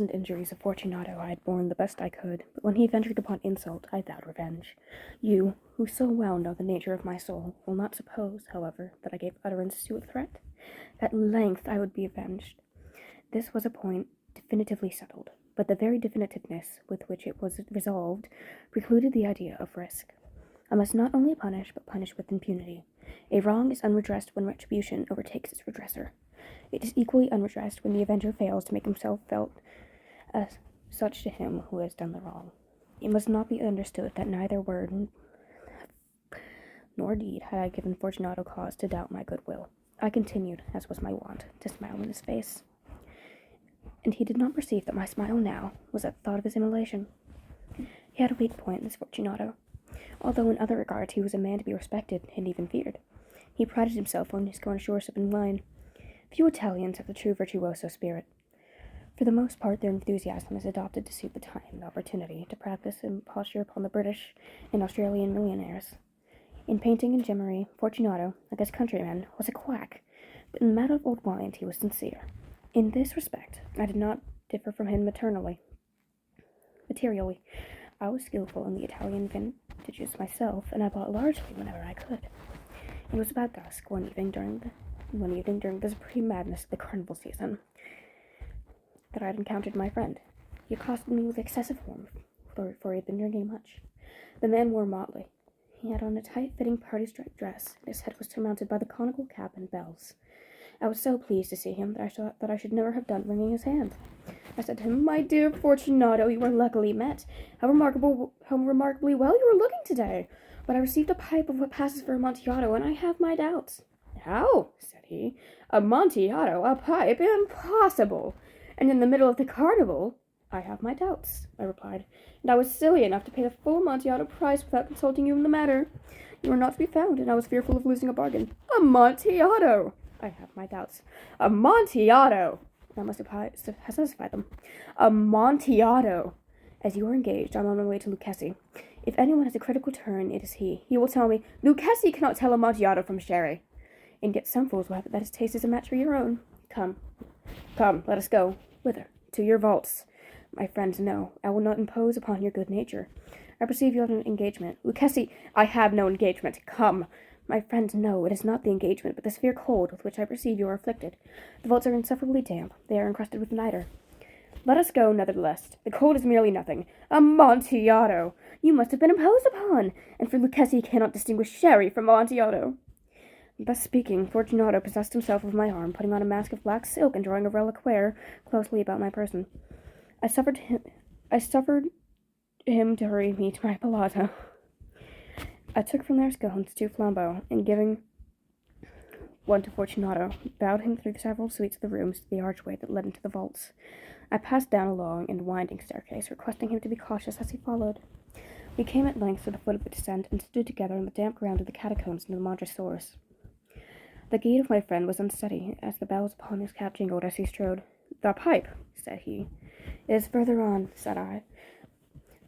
Injuries of Fortunato I had borne the best I could, but when he ventured upon insult, I vowed revenge. You, who so well know the nature of my soul, will not suppose, however, that I gave utterance to a threat. At length I would be avenged. This was a point definitively settled, but the very definitiveness with which it was resolved precluded the idea of risk. I must not only punish, but punish with impunity. A wrong is unredressed when retribution overtakes its redresser. It is equally unredressed when the avenger fails to make himself felt as such to him who has done the wrong. It must not be understood that neither word nor deed had I given Fortunato cause to doubt my goodwill. I continued, as was my wont, to smile in his face, and he did not perceive that my smile now was at the thought of his immolation. He had a weak point, this Fortunato. Although in other regards he was a man to be respected and even feared, he prided himself on his connoisseurship in wine. Few Italians have the true virtuoso spirit. For the most part, their enthusiasm is adopted to suit the time and opportunity to practice imposture upon the British and Australian millionaires. In painting and gemmary, Fortunato, like his countrymen, was a quack, but in the matter of old wines he was sincere. In this respect, I did not differ from him materially. I was skillful in the Italian vintages myself, and I bought largely whenever I could. It was about dusk one evening during the supreme madness of the carnival season that I had encountered my friend. He accosted me with excessive warmth, for he had been drinking much. The man wore motley. He had on a tight-fitting party-striped dress, and his head was surmounted by the conical cap and bells. I was so pleased to see him that I thought that I should never have done wringing his hand. I said to him, "My dear Fortunato, you are luckily met. How remarkably well you are looking today. But I received a pipe of what passes for Amontillado, and I have my doubts." "How?" said he. "Amontillado? A pipe? Impossible! And in the middle of the carnival?" "I have my doubts," I replied, "and I was silly enough to pay the full Amontillado price without consulting you in the matter. You were not to be found, and I was fearful of losing a bargain." "Amontillado!" "I have my doubts." "Amontillado!" I must have satisfied them. "Amontillado! As you are engaged, I am on my way to Lucchesi. If anyone has a critical turn, it is he. He will tell me, 'Lucchesi cannot tell Amontillado from sherry.' And yet some fools will have it that his taste is a match for your own. Come, let us go." "Whither?" "To your vaults." "My friend, no. I will not impose upon your good nature. I perceive you have an engagement." "Lucchesi, I have no engagement. Come." "My friend, no. It is not the engagement, but the severe cold with which I perceive you are afflicted. The vaults are insufferably damp. They are encrusted with nitre." "Let us go, nevertheless. The cold is merely nothing." "Amontillado! You must have been imposed upon, and for Lucchesi cannot distinguish sherry from Amontillado." Thus speaking, Fortunato possessed himself of my arm, putting on a mask of black silk and drawing a reliquaire closely about my person. I suffered him to hurry me to my palazzo. I took from their scones 2 flambeaux, and giving one to Fortunato, bowed him through the several suites of the rooms to the archway that led into the vaults. I passed down a long and winding staircase, requesting him to be cautious as he followed. We came at length to the foot of the descent, and stood together on the damp ground of the catacombs near the Montresors. The gait of my friend was unsteady, as the bells upon his cap jingled as he strode. "The pipe," said he. "It is further on," said I.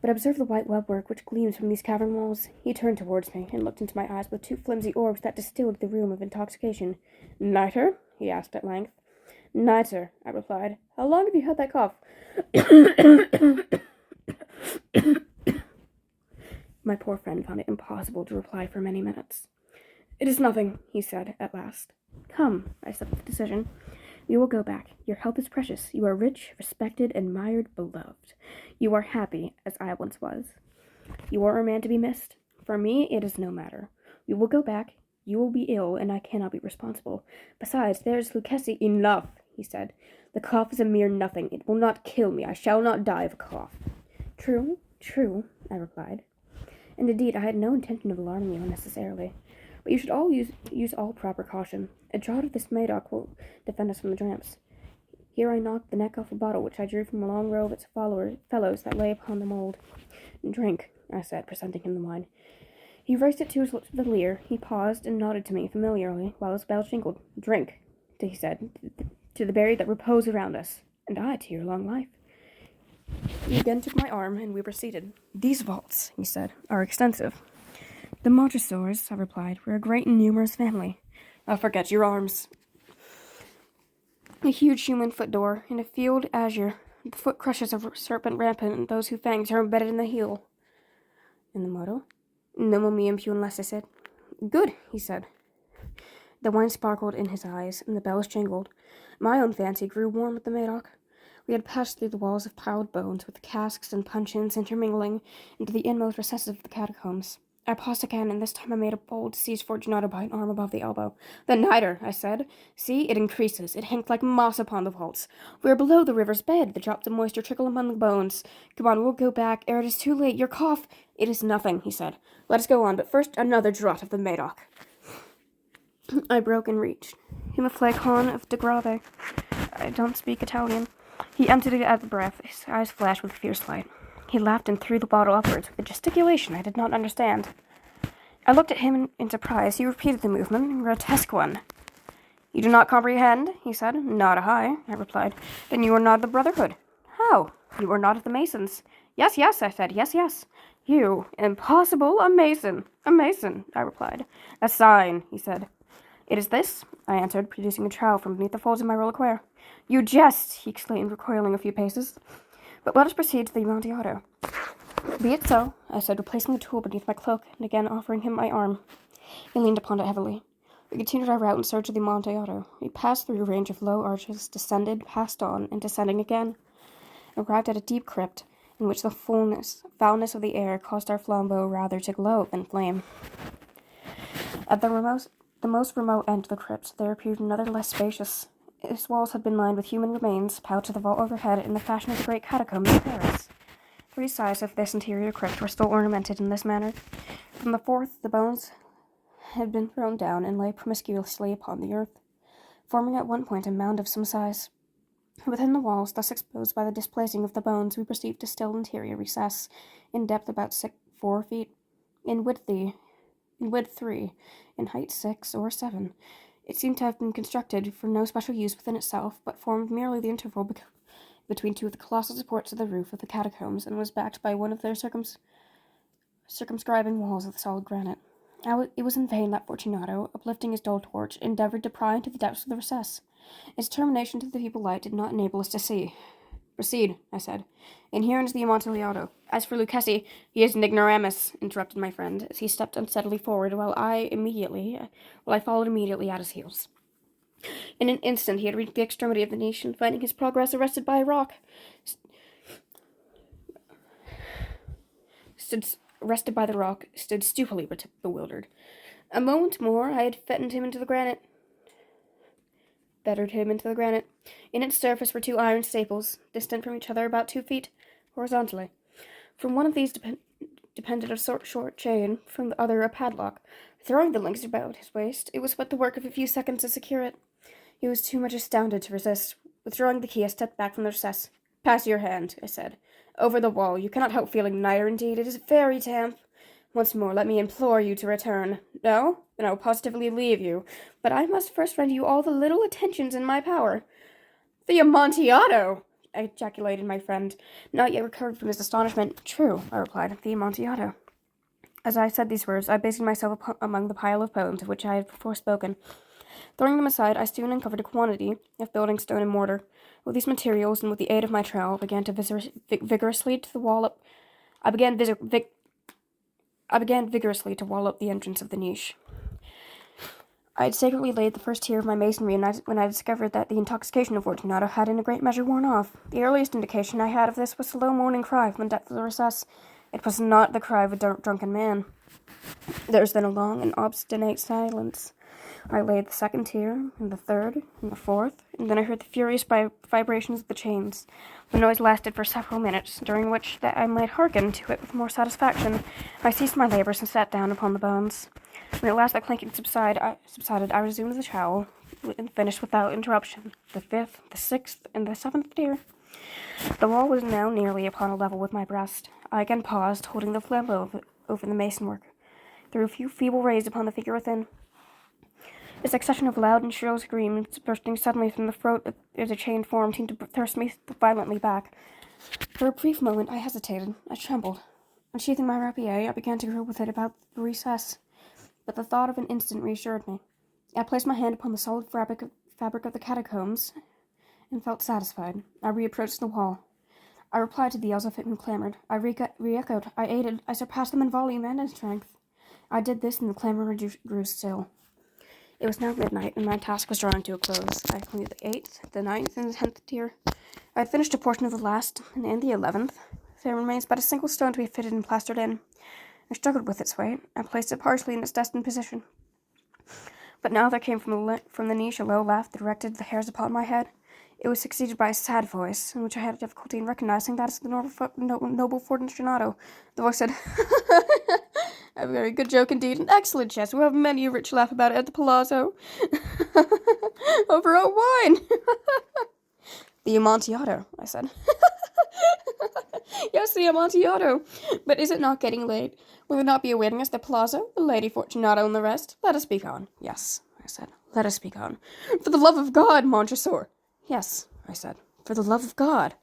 "But observe the white webwork which gleams from these cavern walls." He turned towards me, and looked into my eyes with 2 flimsy orbs that distilled the rheum of intoxication. "Nitre?" he asked at length. "Nitre," I replied. "How long have you had that cough?" My poor friend found it impossible to reply for many minutes. "It is nothing," he said at last. "Come," I said with decision. "We will go back. Your health is precious. You are rich, respected, admired, beloved. You are happy, as I once was. You are a man to be missed. For me, it is no matter. We will go back. You will be ill, and I cannot be responsible. Besides, there is Lucchesi." "Enough," he said. "The cough is a mere nothing. It will not kill me. I shall not die of a cough." True, I replied. And indeed, I had no intention of alarming you unnecessarily. But you should all use all proper caution. A draught of this Medoc will defend us from the tramps." Here I knocked the neck off a bottle which I drew from a long row of its fellows that lay upon the mould. "Drink," I said, presenting him the wine. He raised it to his lips with a leer. He paused and nodded to me familiarly, while his bells jingled. "Drink," he said, "to the buried that repose around us, and I to your long life." He again took my arm, and we proceeded. "These vaults," he said, "are extensive." "The Montresors," I replied, "were a great and numerous family." "Forget your arms." A huge human foot door, in a field azure, The foot crushes a serpent rampant, and those whose fangs are embedded in the heel. In the motto? Nemo me impune less, I said. Good, he said. The wine sparkled in his eyes, and the bells jingled. My own fancy grew warm with the Madoc. We had passed through the walls of piled bones, with casks and puncheons intermingling, into the inmost recesses of the catacombs. I paused again, and this time I made a bold to seize Fortunato by an arm above the elbow. The nitre, I said. See, it increases. It hangs like moss upon the vaults. We are below the river's bed. The drops of moisture trickle among the bones. Come on, we'll go back ere it is too late. Your cough. It is nothing, he said. Let us go on, but first another draught of the Madoc. I broke and reached him a flacon of de Grave. I don't speak Italian. He emptied it at the breath. His eyes flashed with fierce light. He laughed and threw the bottle upwards with a gesticulation I did not understand. I looked at him in surprise. He repeated the movement, a grotesque one. You do not comprehend, he said. Not I replied. Then you are not of the Brotherhood. How? You are not of the Masons. Yes, yes, I said. Yes, yes. You, impossible, a Mason. A Mason, I replied. A sign, he said. It is this, I answered, producing a trowel from beneath the folds of my reliquaire. You jest, he exclaimed, recoiling a few paces. But let us proceed to the Amontillado. Be it so, I said, replacing the tool beneath my cloak and again offering him my arm. He leaned upon it heavily. We continued our route in search of the Amontillado. We passed through a range of low arches, descended, passed on, and descending again, arrived at a deep crypt in which the foulness of the air caused our flambeau rather to glow than flame. At the most remote end of the crypt there appeared another less spacious. Its walls had been lined with human remains, piled to the vault overhead in the fashion of the great catacombs of Paris. 3 sides of this interior crypt were still ornamented in this manner. From the fourth, the bones had been thrown down and lay promiscuously upon the earth, forming at one point a mound of some size. Within the walls, thus exposed by the displacing of the bones, we perceived a still interior recess, in depth about 4 feet, in width 3, in height 6 or 7. It seemed to have been constructed for no special use within itself, but formed merely the interval between 2 of the colossal supports of the roof of the catacombs, and was backed by one of their circumscribing walls of solid granite. It was in vain that Fortunato, uplifting his dull torch, endeavored to pry into the depths of the recess. Its termination to the feeble light did not enable us to see. Proceed, I said. And here is the Amontillado. As for Lucchesi, he is an ignoramus, interrupted my friend, as he stepped unsteadily forward, while I followed immediately at his heels. In an instant he had reached the extremity of the niche, and finding his progress arrested by a rock, stood stupidly bewildered. A moment more I had bettered him into the granite. In its surface were 2 iron staples, distant from each other about 2 feet, horizontally. From one of these depended a short chain, from the other a padlock. Throwing the links about his waist, it was but the work of a few seconds to secure it. He was too much astounded to resist. Withdrawing the key, I stepped back from the recess. Pass your hand, I said. Over the wall. You cannot help feeling nitre, indeed. It is very damp. Once more, let me implore you to return. No? Then I will positively leave you. But I must first render you all the little attentions in my power. The Amontillado! Ejaculated my friend, not yet recovered from his astonishment. True, I replied, the Amontillado. As I said these words, I busied myself among the pile of bones of which I had before spoken. Throwing them aside, I soon uncovered a quantity of building stone and mortar. With these materials, and with the aid of my trowel, I began vigorously to wall up the entrance of the niche. I had secretly laid the first tier of my masonry, and when I discovered that the intoxication of Fortunato had in a great measure worn off. The earliest indication I had of this was the low moaning cry from the depth of the recess. It was not the cry of a drunken man. There was then a long and obstinate silence. I laid the second tier, and the third, and the fourth, and then I heard the furious vibrations of the chains. The noise lasted for several minutes, during which, that I might hearken to it with more satisfaction, I ceased my labors and sat down upon the bones. When at last the clanking subsided, I resumed the trowel, and finished without interruption the 5th, the 6th, and the 7th tier. The wall was now nearly upon a level with my breast. I again paused, holding the flambeau over the mason-work. Threw a few feeble rays upon the figure within. A succession of loud and shrill screams bursting suddenly from the throat of the chained form seemed to thrust me violently back. For a brief moment I hesitated. I trembled. Unsheathing my rapier, I began to grope with it about the recess, but the thought of an instant reassured me. I placed my hand upon the solid fabric of the catacombs and felt satisfied. I reapproached the wall. I replied to the yells of him who clamored. I re-echoed. I aided. I surpassed them in volume and in strength. I did this, and the clamor grew still. It was now midnight, and my task was drawing to a close. I had completed the 8th, the 9th, and the 10th tier. I had finished a portion of the last, and the 11th. There remains but a single stone to be fitted and plastered in. I struggled with its weight. I placed it partially in its destined position. But now there came from the niche a low laugh that erected the hairs upon my head. It was succeeded by a sad voice, in which I had difficulty in recognizing that as the noble Fortunato. The voice said, "A very good joke indeed, an excellent jest. We'll have many a rich laugh about it at the palazzo. Over our wine." "The Amontillado," I said. "Yes, the Amontillado. But is it not getting late? Will it not be awaiting us at the palazzo, the Lady Fortunato and the rest? Let us be gone." "Yes," I said. "Let us be gone." "For the love of God, Montresor." "Yes," I said. "For the love of God."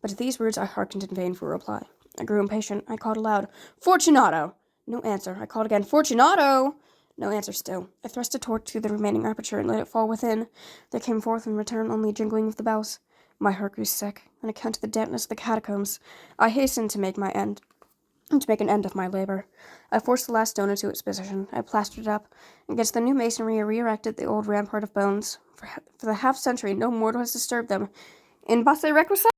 But to these words I hearkened in vain for a reply. I grew impatient. I called aloud, "Fortunato!" No answer. I called again, "Fortunato!" No answer still. I thrust a torch through the remaining aperture and let it fall within. There came forth in return only a jingling of the bells. My heart grew sick. On account of the dampness of the catacombs, I hastened to make an end of my labor. I forced the last stone into its position. I plastered it up. Against the new masonry I re-erected the old rampart of bones. For the half-century no mortal has disturbed them. In basse requisa?